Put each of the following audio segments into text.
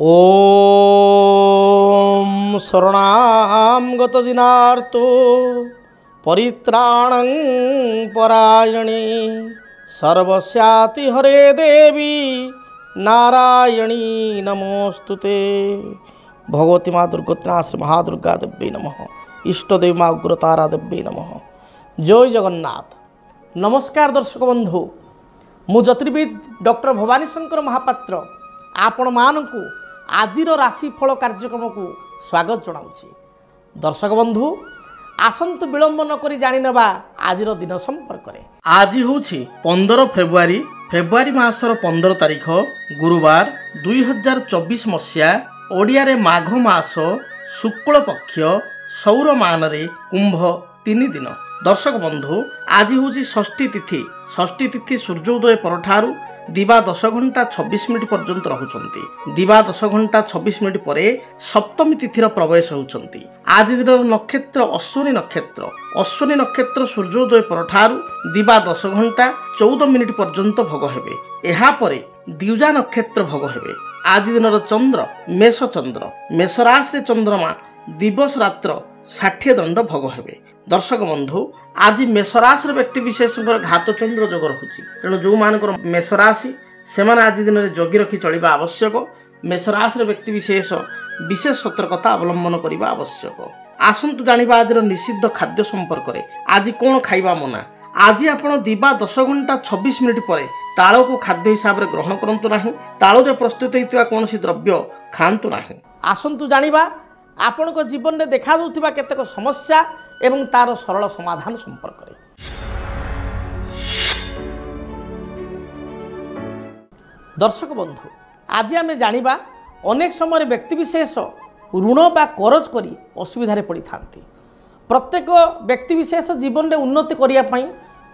ओम शरणां गतदिनार्तो परित्राणं परायणे सर्वस्याति हरे देवी नारायणी नमोस्तुते। भगवती माँ दुर्गोत्ना श्री महादुर्गा देवी नमः। इष्टदेवी माँ उग्रतारा देवी नमः। जय जगन्नाथ। नमस्कार दर्शक बंधु, मु ज्योतिर्विद डॉक्टर भवानी शंकर महापात्र आपण मानकु आजिर राशिफल कार्यक्रम को स्वागत जनाऊँगी। दर्शक बंधु आसंतु विलंब नकरी जानिनबा आजिर दिन संपर्क में। आज हूँ 15 फेब्रुआरी मासर 15 तारिख गुरुवार 2024 मसीहा ओडिया रे माघ मास शुक्ल पक्ष सौर मान रे कुंभ 3 दिन। दर्शक बंधु आज हूँ षष्ठी तिथि सूर्योदय परठारु दिवा 10 घंटा 26 मिनिट पर्यंत रहउछंती। दिवा 10 घंटा 26 मिनिट परे सप्तमी तिथिर प्रवेश होउछंती। आज दिन नक्षत्र अश्विनी नक्षत्र सूर्योदय परठारु दिवा 10 घंटा 14 मिनिट पर्यंत भोग हेबे। एहा परे द्विजा नक्षत्र भोग हेबे। आज दिन चंद्र मेष राशि रे चंद्रमा दिवस रात्र 60 दंड भोग हेबे। दर्शक बंधु आज मेष राशि व्यक्ति विशेष घात चंद्र जोग रहुछि, तेणु जो मानकर मेष राशि से आज दिन में जगी रखी चलवा आवश्यक। मेष राशि व्यक्ति विशेष सतर्कता अवलंबन करने आवश्यक। आसंतु जानिबा आज निषिद्ध खाद्य संपर्क में। आज कौन खाइबा मना। आज आपण दिवा 10 घंटा 26 मिनिट पर ताल को खाद्य हिसाब से ग्रहण करंतु नाही। ताल रे प्रस्तुत होइतिबा कोनोसी द्रव्य खांतु नाही। आसंतु जानिबा आपण को जीवन में देखा दूथिबा केतेक समस्या एवं तार सरल समाधान संपर्क में। दर्शक बंधु आज आम जानिबा अनेक समय व्यक्ति विशेष ऋण बा करज करी असुविधा पड़ी था। प्रत्येक व्यक्ति विशेष जीवन में उन्नति करने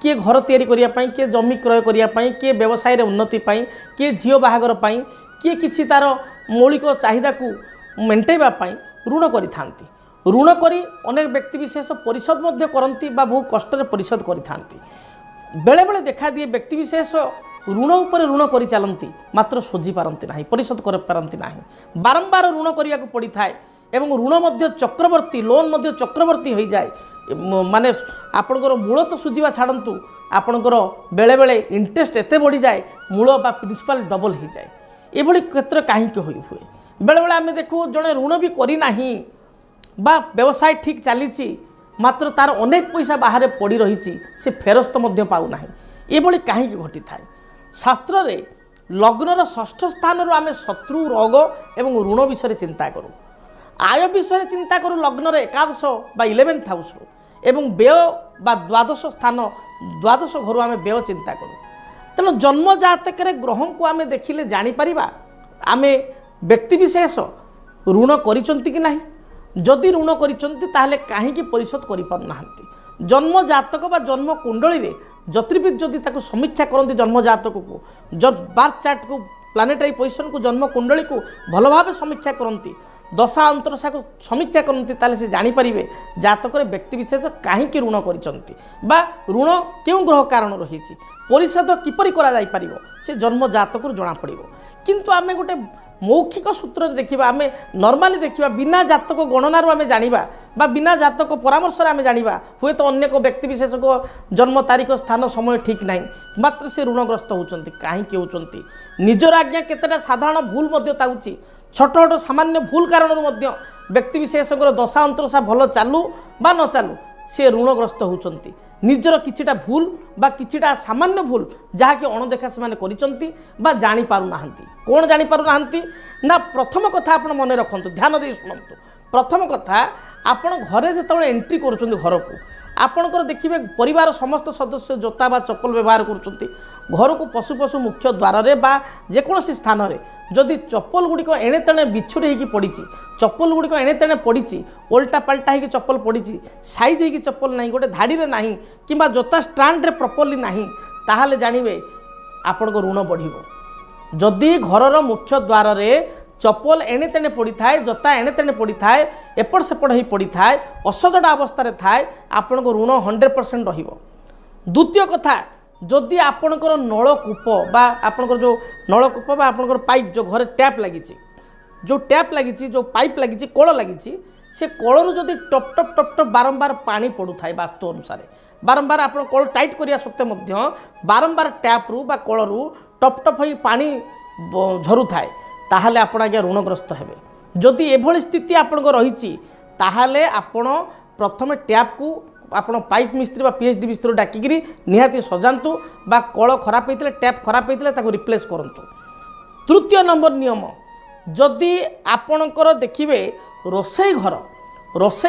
किए घर तैयारी करने, किए जमी क्रय करने, किए व्यवसाय उन्नति, किए झील बाहागर, किए किसी तार मौलिक चाहिदा को मेंटेवाई ऋण करि थांती। ऋण करी अनेक व्यक्ति विशेष परिशोध मध्य करती बा बहु कष्ट परिशोध करि थांती। बेले बेले देखा दिए व्यक्ति विशेष ऋण उपर ऋण करि चलती मात्र सोझी पारती ना, परिशोध कर पारती ना। बारंबार ऋण करिया को पड़ी थाए एवं ऋण मध्य चक्रवर्ती लोन मध्य चक्रवर्ती हो जाए। माने आपणकर मूल तो सुझा छाड़ू, आपणकर बेले बेले इंटरेस्ट एते बढ़ी जाए, मूल बा प्रिंसिपल डबल हो जाए। ये क्षेत्र कहीं हुए बेले बेले आम देखू जड़े ऋण भी करना बा व्यवसाय ठीक चली मात्र तार अनेक पैसा बाहर पड़ी रही से फेरस्त मध्य पाऊना। ये कहीं घटी थाए। शास्त्र रे लग्नर 6ठ स्थान आम शत्रु रोग एवं ऋण विषय चिंता करूँ, आय विषय चिंता करूँ लग्नर एकादश बा 11th हाउस एवं व्यय बा द्वादश स्थान द्वादश घर आम व्यय चिंता करूँ। तेणु जन्म जातक ग्रह को आम देखिले जानीपर आम व्यक्ति विशेष ऋण करिसंती कि नहीं। जदि ऋण करिसंती ताहले काहेकि परिशोध करि पारना। जन्म जातक बा जन्म कुंडली रे ज्योतिर्विद जदि ताको समीक्षा करंती जन्म जातक को बार्थ चार्ट को प्लानेटरी पोजिशन को जन्म कुंडली को भल भाव समीक्षा करंती, दशा अंतरशा को समीक्षा करंती, ताले से जानि परिबे जातक रे व्यक्ति विशेष काहेकि ऋण करिसंती बा ऋण केउ ग्रह कारण रहिछि, परिशोध किपरि करा जाय परिबो से जन्म जातक जना पड़िबो। किंतु आमे गोटे मौखिक सूत्र देखा, आम नर्माली देखा बिना जातक गणनार आम जाना बा बिना जातक परामर्श आम जाना हुए तो अनेक व्यक्ति विशेष को जन्म तारीख स्थान समय ठीक ना, मात्र से ऋणग्रस्त होती कहीं होती निजर आज्ञा केतेटा साधारण भूल ताऊँगी। छोट छोट सामान्य भूल कारण व्यक्ति विशेष दशा अंतरशा भल चालू बा न चालू से ऋणग्रस्त होती। निजर किछिटा भूल बा किछिटा सामान्य भूल जहाँकि अणदेखा से करिसंती बा जानी पारु नाहंती। कौन जानी पारु नाहंती ना, प्रथम कथा आपण मन रखंतु, ध्यान दे शुणंतु। प्रथम कथा आपण घरे जेतबेले एंट्री करूछंती घर को आपणकर देखिए परिवार समस्त सदस्य जोता बा चप्पल व्यवहार करुछंती। घर को पशु पशु मुख्य द्वार रे बा जेकोसी स्थान रे जदि चप्पल गुड़िक एणे तेणे बिछुड़ी होगी पड़ी, चप्पल गुड़िक एणे तेणे पड़ी, ओल्टा पाल्टा होगी चप्पल पड़ी, साइज होगी चप्पल ना, गोटे धाड़ी रे ना कि जोता स्टाण्ड रे प्रॉपर्ली ना, ताहले जानिबे आपण को ऋण बढ़िबो। जदि घरर मुख्य द्वार रे चप्पल एणे तेणे पड़ी थाए, जोता एणे तेणे पड़ी थाए, एपट सेपट हो पड़ी थाए, असजड़ा अवस्था थाए, आपण को ऋण 100% रहिबो। द्वितीय कथा जदि आपणकर नलकूप बा आपणकर जो नलकूप बा आपणकर पाइप जो घरे टैप लगी जो टैप लगी जो पाइप लगी कल लगी से कलू जदि टप टप टप टप बारंबार पानी पड़ू था वास्तु अनुसार बारंबार आप कल टाइट करिया सत्ते बारंबार टैप रु बा कलू टप टप हो पानी झरू थाए ताहले आपण आज्ञा ऋणग्रस्त हेबे। जदि एभली स्थिति आपन रही ताहले आपण प्रथम टैप को आपण पाइप मिस्त्री बा पीएचडी मिस्त्री डाकिकी निहाती सजातु बा कल खराब होते टैप खराब होते रिप्लेस करंतु। तृतीय नंबर नियम जदि आपणकर देखिए रोसई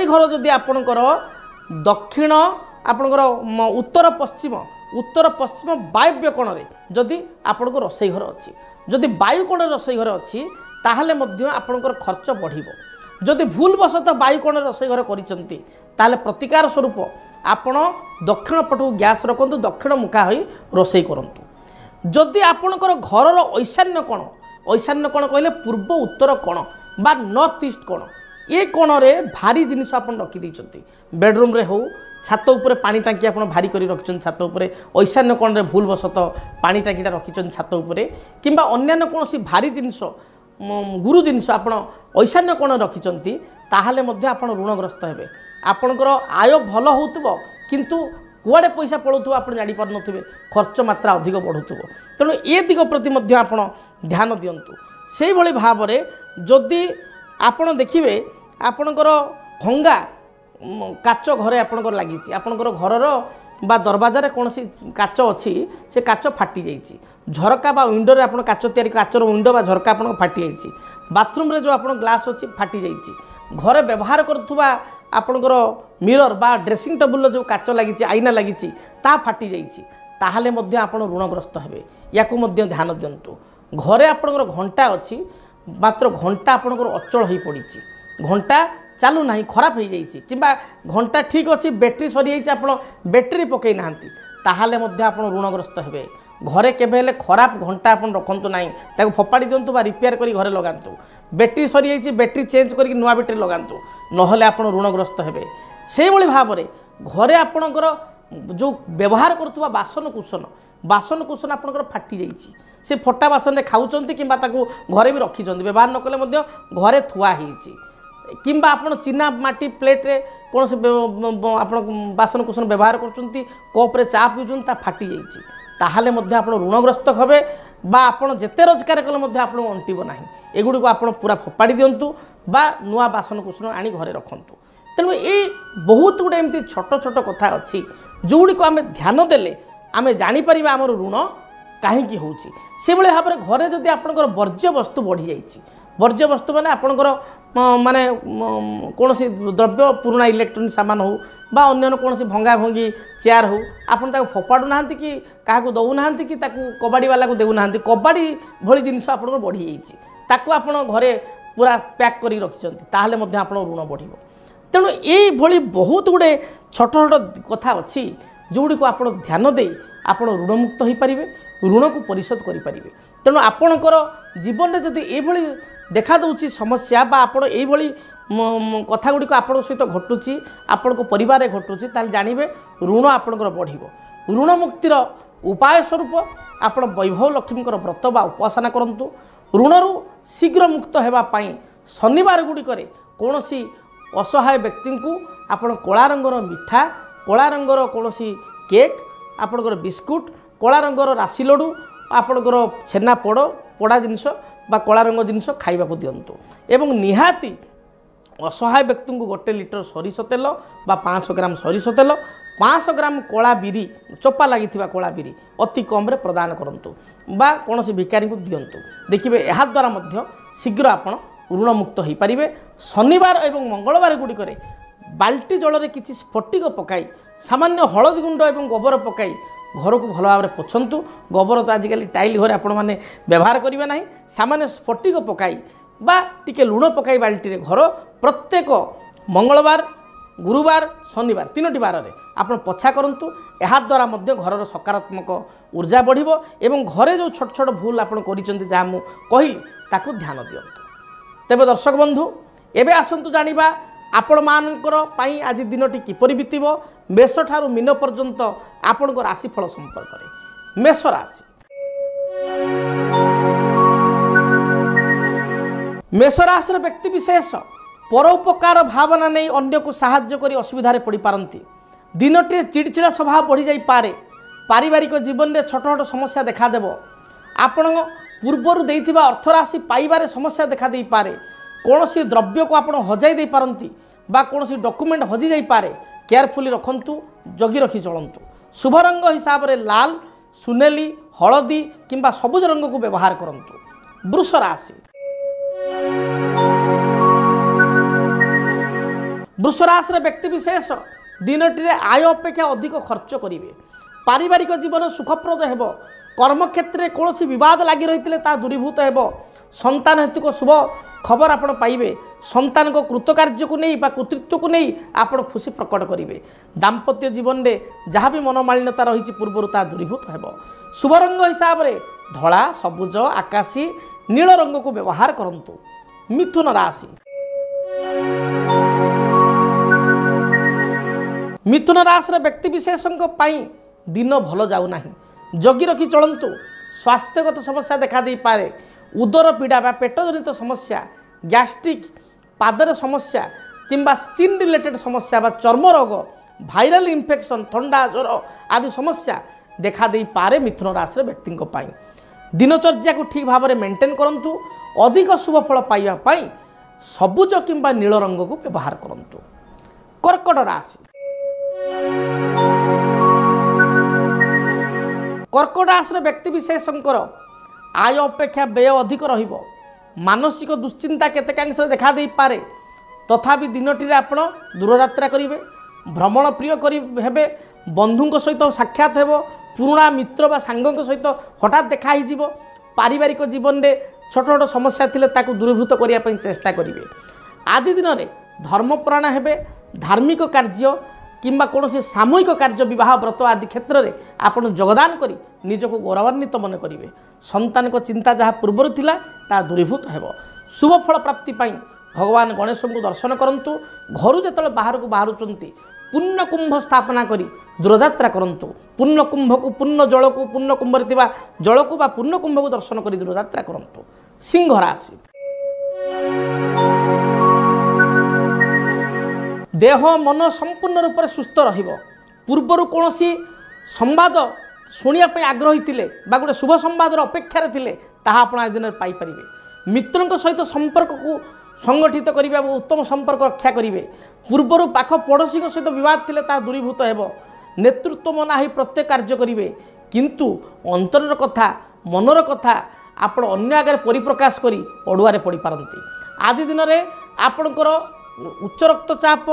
घर जदि आपणकर दक्षिण आपणकर उत्तर पश्चिम वायव्य कोण जदि आपणकर रोसई घर अच्छी जदि वायु कोण रोसई घर अच्छी ताहले मध्य आपणकर खर्च बढ़िबो। जदि भूलवशतः वायु कोण रोसई घर करिसंती ताहले प्रतिकार स्वरूप आपण दक्षिण पटू गैस रखंतु दक्षिण मुखा होई रोसई करंतु। जदि आपणकर घरर ईशान्य कोण कहले पूर्व उत्तर कोण बा नॉर्थ ईस्ट कोण ये कोण रे भारी जिनिस आपन रखी दैछंती बेडरूम रे हो छात उपरे पानी टांकी आपन भारी करी रखिछन छात उपरे ईशान्य कोण रे भूलवशतः पानी टांकीटा रखिछन छात उपरे किंबा अन्यान्य कोनसी भारी जिनिस गुरु जिनिस आपण ईशान्य कोण रखिछंती ताहाले मध्य आपण ऋणग्रस्त हेबे। आपणकर आय भल होउतबो किंतु कुआडे पैसा पड़ुथबो आपण जानि पार नथिबे खर्च मात्रा अधिक बढ़ुथबो तेणु ए दिग प्रति मध्य आपण ध्यान दियंतु। सेहि भली भाबरे जदि आपण देखिबे आपणकर भंगा काच घरे आपणकर लागिछि आपणकर घरर बा दरवाजा कौन काच अच्छी से काच फाटी जाइए झरका बा विंडो रे आपण काच तैयारी काचर विंडो बा झरका आपण फाटी जाइए बाथरूम रे जो आपण ग्लास अच्छी फाटी जाइए घरे व्यवहार करुवा आपणकर मिरर बा ड्रेसिंग टेबुल जो काच लगी आईना लगी ता फाटी जाइए ताहले मध्य आपण ऋणग्रस्त हेबे। याकू मध्य ध्यान दियंतु। घरे आपणकर घंटा अच्छी मात्र घंटा आपणकर अचल हो पड़ी घंटा चालू ना खराब हो जाइए किंबा घंटा ठीक अच्छी बैटेरी सरी जाइए आप बैटेरी पकई ना ताहले मध्य आप ऋणग्रस्त हेबे। घरे केबे खराब घंटा आप रखु ना ताको फोपाड़ी दिंतु बा रिपेयर करी घरे लगातु बैटेरी सरी जाइए बैटेरी चेंज करके नुआ बैटेरी लगातु नहले आप ऋणग्रस्त हेबे। से भली भाव में घरे आपणकर जो व्यवहार करुवा बासन कुसन आपणकर फाटी जाइए से फटा बासन खाऊँ कि घरे भी रखिंट व्यवहार न कले घरे थुआ होइछि किंबा आपण चीना माटी प्लेट रे कौन से बासन कुसन व्यवहार कर कप्रे चा पीछन ता फाटी जाइए ताहले मध्य आपण ऋणग्रस्त हेबे बा आपण जेते रोजगार कले मध्य आपण अंटिब नाही एगुडी को आपण पूरा फोपाड़ी दियंतु बा नुआ बासन कुसन आनी घरे रखंतु। तेणु ये बहुत गुडे एमती छोट छोट कथा अच्छी जोगुड़ी को आम ध्यान देले आम जापर आमर ऋण कहीं होची से भाई भाव में घरे जदि आपंकर वर्ज्य वस्तु बढ़ी जाइए वर्ज्य वस्तु माने आपंकर माने कौन द्रव्य पुराणा इलेक्ट्रोनिक सामान हो बा अन्य कौन भंगा भंगी चेयर हो आपन ताको फोपाड़ू ना कि क्या दौना कि कबाड़ी वाला को देना कबाड़ी भली जिनस आप बढ़ी जाइए ताको आप घरे पूरा पैक कर रखिंट ताहले मध्य आप ऋण बढ़। तेणु ये भली बहुत गुड़े छोट छोट कथा अच्छी जोगुड़ी को आप ध्यान दे आप ऋणमुक्त हो पारे ऋण को परिशोध करें। तेणु आपणकर जीवन में जदि ये देखा दूची समस्या बा आपण एभली कथा गुड़ी आपण सहित घटुची आपण परिवार घटुची ताल जानिबे ऋण आपणकर बढ़िबो। ऋण मुक्तिर उपाय स्वरूप आपण वैभव लक्ष्मीकर व्रत बा उपासना करंतु। ऋणरू शीघ्र मुक्त हेबा पाई शनिवार गुड़िकरे कौनसी असहाय व्यक्ति को आपण कला रंगर मिठा कला रंगर कौनसी केक आपणकर बिस्कुट कला रंगर राशि लड्डू आपणकर छेना पोड़ पोड़ा जिनस बा कला रंग जिनस खाइबा दिंतु एवं निहाती असहाय व्यक्ति को 1 लिटर सरिष तेल बा 500 ग्राम सरिष तेल 500 ग्राम कला बिरी चोपा लगी कला बिरी अति कम रे प्रदान करंतु बा कौन भिकारी को दिंतु देखिए यह द्वारा मध्य शीघ्र आपण ऋण मुक्त हो पारे। शनिवार एवं मंगलवार गुड़िक बाल्टी जल में किसी स्फटिक पकाई सामान्य हलदी गुंड और गोबर पकाई घर को भल भाव में पोछंतु। गोबर तो आजिकल टाइल घरे आपण मैंने व्यवहार करेंगे ना सामान्य स्फटिक पकाई बा टिके लुण पकाई बाल्टी रे घर प्रत्येक मंगलवार गुरुवार शनिवार 3टी बार में आप पोछा करूँ। यह द्वारा मध्य घर सकारात्मक ऊर्जा बढ़िबो एवं घरे जो छोट छोट भूल आप जहाँ मु कहली ताकू ध्यान दियंतु। तेबे दर्शक बंधु एबे आसंतु जानिबा आपण मानकर पाई आज दिनटी किपरि बीतिबो मेष ठारू मीन पर्यंत आपणको राशिफल संपर्क में। मेष राशि मेष राशि व्यक्तिशेष परोपकार भावना नहीं अन्य को साहाय्य कर असुविधा पड़ पारती। दिनटी चिड़चिड़ा स्वभाव बढ़ी जापे। पारिवारिक जीवन में छोट छोट समस्या देखादेव। आपण पूर्वर देइथिबा अर्थराशि पाइबारे समस्या देखा दे पारे। कौन सी द्रव्य को आप हजाई दे पारंती बा कौन सी डॉक्यूमेंट हजि जाई पारे। केयरफुली रखंतु, जगी रखी चलंतु। शुभ रंग हिसाब रे लाल, सुनेली, हलदी किंबा सबुज रंग को व्यवहार करंतु। वृष राशि वृष राशि व्यक्तिशेष दिनटी आय अपेक्षा अधिक खर्च करेंगे। पारिवारिक जीवन सुखप्रद हेब। कर्मक्षेत्र में कौन बद लगी रही ता दूरीभूत हेब। संतान हेतु को शुभ खबर आप पाइबे। संतान को कृतकार्य को नहीं बा कृतित्व को नहीं आप खुशी प्रकट करेंगे। दाम्पत्य जीवन में जहाँ भी मनोमालिन्यता रही पूर्वर ता दूरीभूत हेब। शुभ रंग हिसाब से धला, सबुज, आकाशी, नील रंग को व्यवहार करंतु। मिथुन राशि मिथुन राशि व्यक्तिशेषों दिन भल जाऊना। जगी रखी चलंतु। स्वास्थ्यगत समस्या देखा दे पारे। उदर पीड़ा बा पेट जनित समस्या, गैस्ट्रिक, पादर समस्या किंबा स्किन रिलेटेड समस्या बा चर्म रोग, भाइराल इन्फेक्शन, ठंडा, ज्वर आदि समस्या देखा दे पारे। मिथुन राशि व्यक्ति दिनचर्या को ठीक भाव में मेंटेन करंतु। अधिक शुभ फल पाइबा सबुज किंबा नील रंग को व्यवहार करंतु। कर्कट राशि कर्कट राशि व्यक्तिशेषकर आय अपेक्षा व्यय अधिक रहिबो। मानसिक दुश्चिंता केतेकांश देखा दे पारे। तथापि दिनटी आप दूरयात्रा करेंगे, भ्रमण प्रिय हेबे, बंधुों सहित साक्षात हेब, पुराणा मित्र बा सांगों सहित हठात देखा हो। पारिवारिक जीवन में छोट छोट समस्या थिले ताकू दूरीभूत करने चेष्टा करेंगे। आदि दिन में धर्मपरायण हेबे। धार्मिक कार्य किंबा कौन सामूहिक कार्य, विवाह, व्रत आदि क्षेत्र में आप योगदान करी निजक गौरवान्वित मन करेंगे। संतान को चिंता जहाँ पूर्वर थिला ता दूरीभूत हेब। शुभ फल प्राप्ति पाई भगवान गणेश को दर्शन करंतु। घर जो बाहर को बाहरुचंती पुण्य कुंभ स्थापना करी दूरयात्रा करंतु। पुण्य कुंभ को, पुण्य जल को, पुण्य कुंभ जल को बा पुण्य कुंभ को दर्शन करी दूरयात्रा करंतु। सिंह राशि देह मन संपूर्ण रूप से सुस्थ रहिबो। पूर्वर कौन संवाद शुणापी आग्रही थिले बा गोटे शुभ संवादर अपेक्षा थिले ताहा आपण आज दिन पाइपर। मित्रों सहित संपर्क को संगठित करिबा और उत्तम संपर्क रक्षा करेंगे। पूर्वर पाख पड़ोशी सहित विवाद थिले ता दूरीभूत हेब। नेतृत्व मना ही प्रत्येक कार्य करेंगे, किंतु अंतरर कथा, मनर कथा आपण अन्य आगे परिप्रकाश करी अड़ुआरे पड़ पारती। आदि दिन में आपणकर उच्च रक्तचाप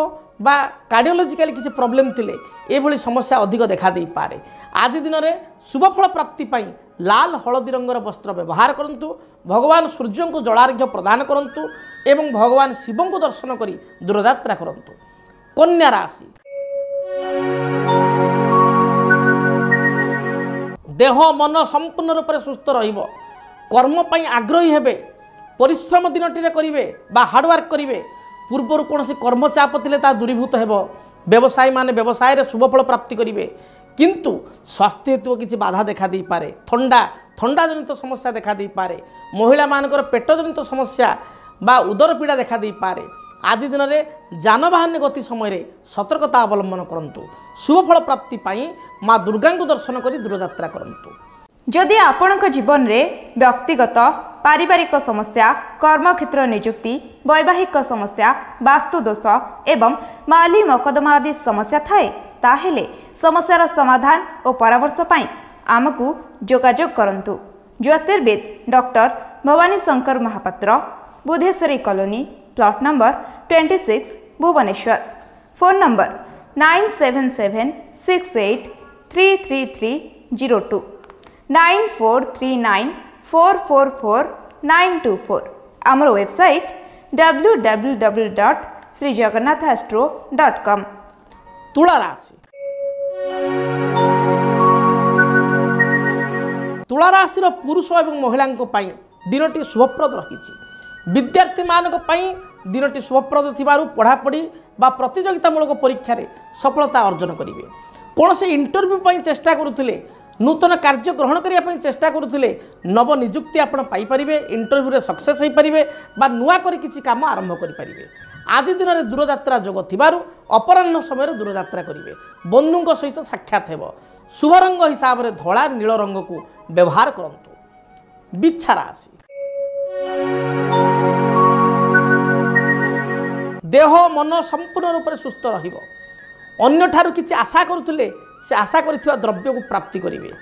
बा कार्डियोलॉजिकल किसी प्रॉब्लम थिले एभली समस्या अधिक देखा दे पारे। आज दिन में शुभफल प्राप्ति पाई लाल, हलदी रंगर वस्त्र व्यवहार करंतु। भगवान सूर्य को जलार्घ्य प्रदान करंतु एवं भगवान शिव को दर्शन करी दूरयात्रा करंतु। कन्या राशि देह मन संपूर्ण रूप से सुस्थ रहिबो। कर्म पाई आग्रही हेबे। परिश्रम दिनटी करेंगे बा हार्डवर्क करेंगे। पूर्वर कौन कर्मचाप थिले ता दूरीभूत हेब। व्यवसायी माने व्यवसाय रे शुभफल प्राप्ति करेंगे, किंतु स्वास्थ्य हेतु किसी बाधा देखा दे पारे। ठंडा जनित समस्या देखा दे पारे। महिला मानकर पेट जनित समस्या बा उदर पीड़ा देखा दे पारे। आज दिन में जानवाहन गति समय सतर्कता अवलंबन करंतु। शुभफल प्राप्ति पाई माँ दुर्गा को दर्शन करी दूरयात्रा करंतु। जदि आपणक जीवन में व्यक्तिगत पारिवारिक समस्या, कर्मक्षेत्र नियुक्ति, वैवाहिक समस्या, वास्तुदोष एवं माली मकदमा आदि समस्या थाए ताहेले समस्यार समाधान और परामर्श पाई आमको जोगाजोग करंतु। ज्योतिर्विद doctor Bhabani Shankar Mahapatra, Budheswari colony, plot number 26, Bhubaneswar. Phone number 9776833302 9439444924। आमर वेबसाइट www.srijagannathastro.com। तुला राशि तुला राशि पुरुष और महिला दिनटी शुभप्रद रही। विद्यार्थी मानक दिनटी शुभप्रद थिबारु पढ़ापढ़ी बा प्रतियोगितामूलक परीक्षा रे सफलता अर्जन करेंगे। कौन से इंटरव्यू चेष्टा करुले नूतन कार्य ग्रहण करने चेष्टा करुले नव निजुक्ति आपण पाइपारे इंटरव्यू सक्सेस हो पारे बा नुआ कर किसी काम आरंभ करें। आज दिन में दूरयात्रा जोग थिबारु अपराह्न समय दूरयात्रा करेंगे। बंधुओं सहित साक्षात हो। शुभ रंग हिसाब से धला नील रंग को व्यवहार करंतु। बिच्छा राशि देह मन संपूर्ण रूप से सुस्थ रहिबो। अन्य ठारू किछि आशा करुले से आशा करिथिबा द्रव्य को प्राप्ति करेंगे।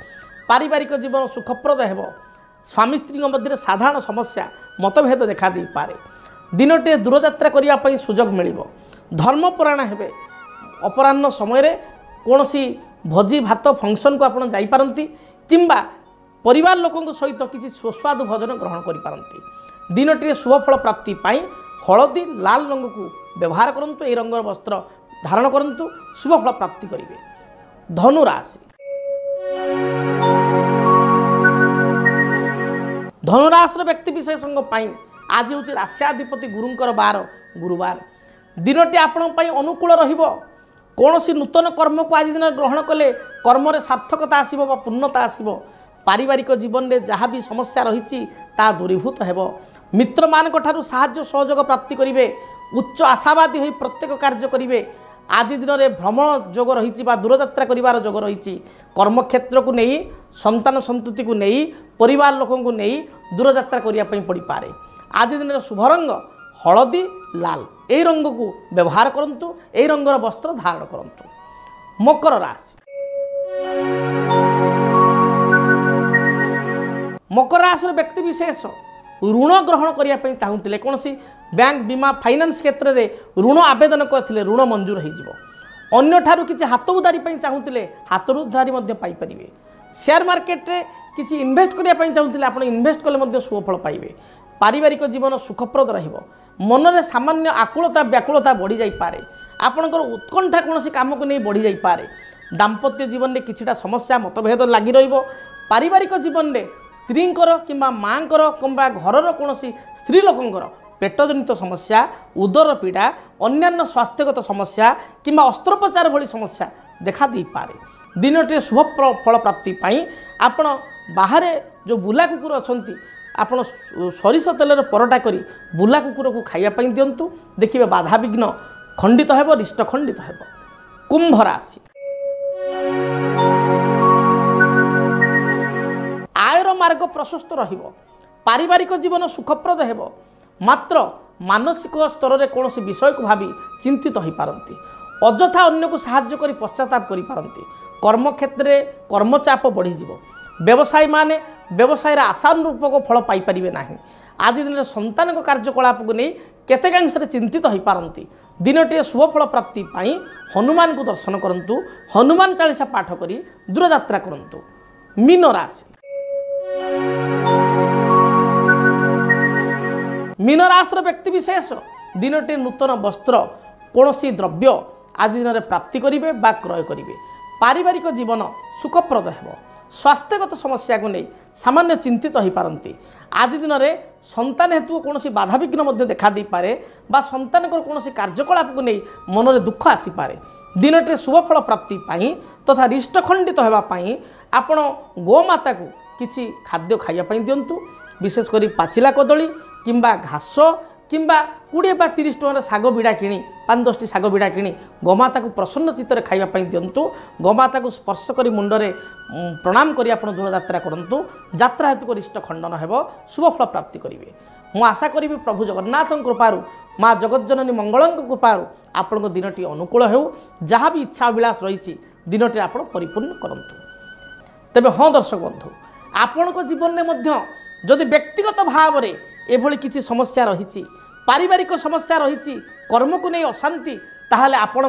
पारिवारिक जीवन सुखप्रद हेबो। स्वामी स्त्री मध्य साधारण समस्या मतभेद देखा दे पारे। दिनटे दूरयात्रा करने पर सुजोग मिलिबो। धर्मपरायण हेबे। अपराह्न समय कौन सी भोजी भात फंक्शन को आपड़ जापारती किंबा परिवार लोकों सहित किसी सुस्वादु भोजन ग्रहण करें। दिनटे शुभफल प्राप्ति पाई हलदी लाल रंग को व्यवहार करंतु। ए रंगर वस्त्र धारण करंतु शुभफल प्राप्ति करेंगे। धनुराशि धनुराशि व्यक्ति विशेषों आज हूँ राश्याधिपति गुरुंकर बार गुरुवार। दिनटी आपण अनुकूल रहिबो। कौन सी नूतन कर्म को आज दिन ग्रहण कले कर्म सार्थकता आसिबो बा पूर्णता आसिबो। पारिवारिक जीवन में जहाँ भी समस्या रही दूरीभूत हेबो। मित्र मानक ठारू साहाय्य सहयोग प्राप्ति करिवे। उच्च आशावादी होई प्रत्येक कार्य करिवे। आज दिन में भ्रमण जोग रही दूरयात्रा करिवार जोग रही। कर्मक्षेत्र को नहीं संतान संतति को नहीं परिवार लोकों को नहीं दूरयात्रा करने पड़ पारे। आज दिन शुभ रंग हलदी लाल ए रंग को व्यवहार करंतु। ए रंगर वस्त्र धारण करंतु। मकर राशि मकर राशि व्यक्ति विशेष ऋण ग्रहण करने चाहूले। कौन सी बैंक बीमा फाइनान्स क्षेत्र में ऋण आवेदन करते ऋण मंजूर हो। अन्य ठारू किसी हाथ उधारी चाहूले हाथ उधारी पाइपर। शेयर मार्केट रे किसी इन्वेस्ट करने चाहूले आप इन्वेस्ट कले शुभफल पाइबे। पारिवारिक जीवन सुखप्रद रहिबो। मन में सामान्य आकुलता व्याकुलता बढ़ी जाई पारे। आपणकर उत्कंठा कौन सी काम को नहीं बढ़ी जाई पारे। दाम्पत्य जीवन में किछिटा समस्या मतभेद लगी रहिबो। पारिवारिक जीवन में स्त्रींकर किंबा मांकर किंबा घरर कौन सी स्त्री लोकंकर पेटजनित समस्या उदर पीड़ा अन्यान्य स्वास्थ्यगत समस्या किंबा अस्त्रोपचार भली समस्या देखा दे पारे। दिनटे शुभ फल प्राप्ति पाई आपण बाहर जो बुला कुकुर अछंती आपण सरिष तेल परटा करी बुला कुकुर को खाइबा दिंतु। देखिए बाधा विघ्न खंडित हेबो रिष्ट खंडित हेबो। कुंभ राशि आयर मार्ग प्रशस्त रहिबो। पारिवारिक जीवन सुखप्रद हेबो। मात्र मानसिक स्तर में कौन विषय को भावी चिंतित हो पारती। अଯଥା अन्य को साहाय्य करी पश्चाताप करि पारती। कर्मक्षेत्र में कर्मचाप बढ़ीज। व्यवसायी माने व्यवसाय आशानुरूपक फल पाइपर ना। आज दिन में संतान कार्यकलाप को नहीं केतेकांश चिंतित हो पारती। दिनटे शुभफल प्राप्ति पाई हनुमान को दर्शन करंतु। हनुमान चालीसा पाठ करी दूरयात्रा करंतु। मीन राशि मीन राशि व्यक्ति विशेष दिनटे नूतन वस्त्र कौन सी द्रव्य आज दिन में प्राप्ति करेंगे बा क्रय करेंगे। पारिवारिक जीवन सुखप्रद हेबो। स्वास्थ्यगत समस्या को नहीं सामान्य चिंतित हो पारती। आज दिन में संतान हेतु कौन बाधा विघ्न देखा दे पारे बा संतान कौन कार्यकलाप को नहीं मन में दुख आसीपे। दिनटे शुभफल प्राप्ति पाई तथा रिष्ट खंडित होगापाई आपण गोमाता को किसी खाद्य खाइबा दिंतु। विशेषकर पाचिला कदली किंबा घास किंबा 20 बा 30 टकर शाग बिड़ा किणी 5-10टी शाग बिड़ा किणी गोमाता को प्रसन्न चित्त खाइबा दिंतु। गोमाता को स्पर्श करी मुंडरे प्रणाम करी आपण दूरयात्रा करंतु। यात्रा हेतु रिष्ट खंडन हेबो। शुभफल प्राप्ति करेंगे। मु आशा करी प्रभु जगन्नाथ कृपारू माँ जगज्जननी मंगल कृपारू आपण दिनटी अनुकूल हो। जहाँ भी इच्छा अभिलाष रही दिनटी आप परिपूर्ण करंतु। तेबे हाँ दर्शक बंधु आपण जीवन में जदि व्यक्तिगत भाव में एभली किसी समस्या रही पारिवारिक समस्या रही कर्म को नहीं अशांति ताहले आपण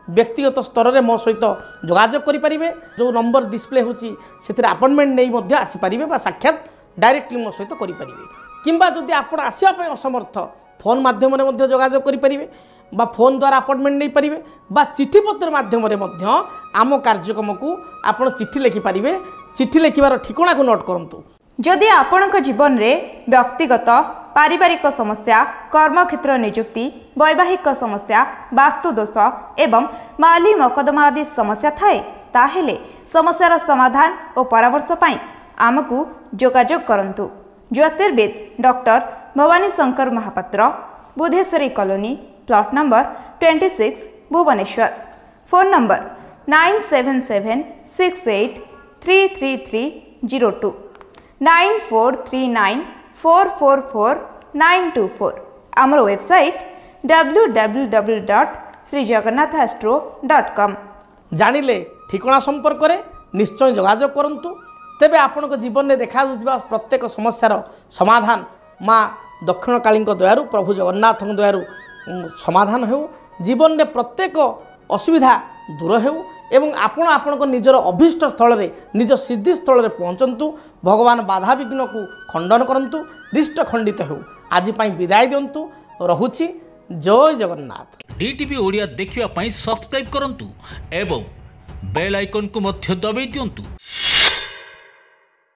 व्यक्तिगत स्तर में मो सहित जोगाजोग करें। जो नंबर डिस्प्ले होची अपॉइंटमेंट नहीं आसीपारे बा साक्षात डायरेक्टली मो सहित करें। किंबा जदि आपण आसवाई असमर्थ फोन माध्यम जोगाजोग करें बा फोन द्वारा अपॉइंटमेंट नहीं पारे बा चिठी पत्र माध्यम आम कार्यक्रम को आपण चिठी लिखिपारे। चिठी लिखार ठिकाना को नोट करंतु। जदि आपणक जीवन में व्यक्तिगत पारिवारिक समस्या कर्मक्षेत्र नियुक्ति वैवाहिक समस्या वास्तुदोष एवं माली मकदमा आदि समस्या थाए ताहेले समस्यार समाधान और परामर्श पाई आमको जोगाजोग करंतु। ज्योतिर्वेद doctor Bhabani Shankar Mahapatra, Budheswari colony, plot number 26, Bhubaneswar. Phone number 9776833302 9439444924। आमर वेबसाइट www.srijagannathastro.com। जानिले ठिकणा संपर्क में निश्चय जोगाजोग करंतु। तेबे आपनक जीवन में देखा प्रत्येक समस्यार समाधान माँ दक्षिणकाली दयारु प्रभु जगन्नाथ दयारु समाधान हो। जीवन में प्रत्येक असुविधा दूर हो एवं आपण निजर अभीष्ट स्थल में निज सिद्धि स्थल में पहुँचतु। भगवान बाधा विघ्न को खंडन करंतु, रिष्ट खंडित हो। आज विदाय दिंतु। रहुछि। जय जगन्नाथ। डीटीवी ओडिया देखिवा पई सब्सक्राइब करंतु एवं बेल आइकन को मध्य दबाई दियंतु।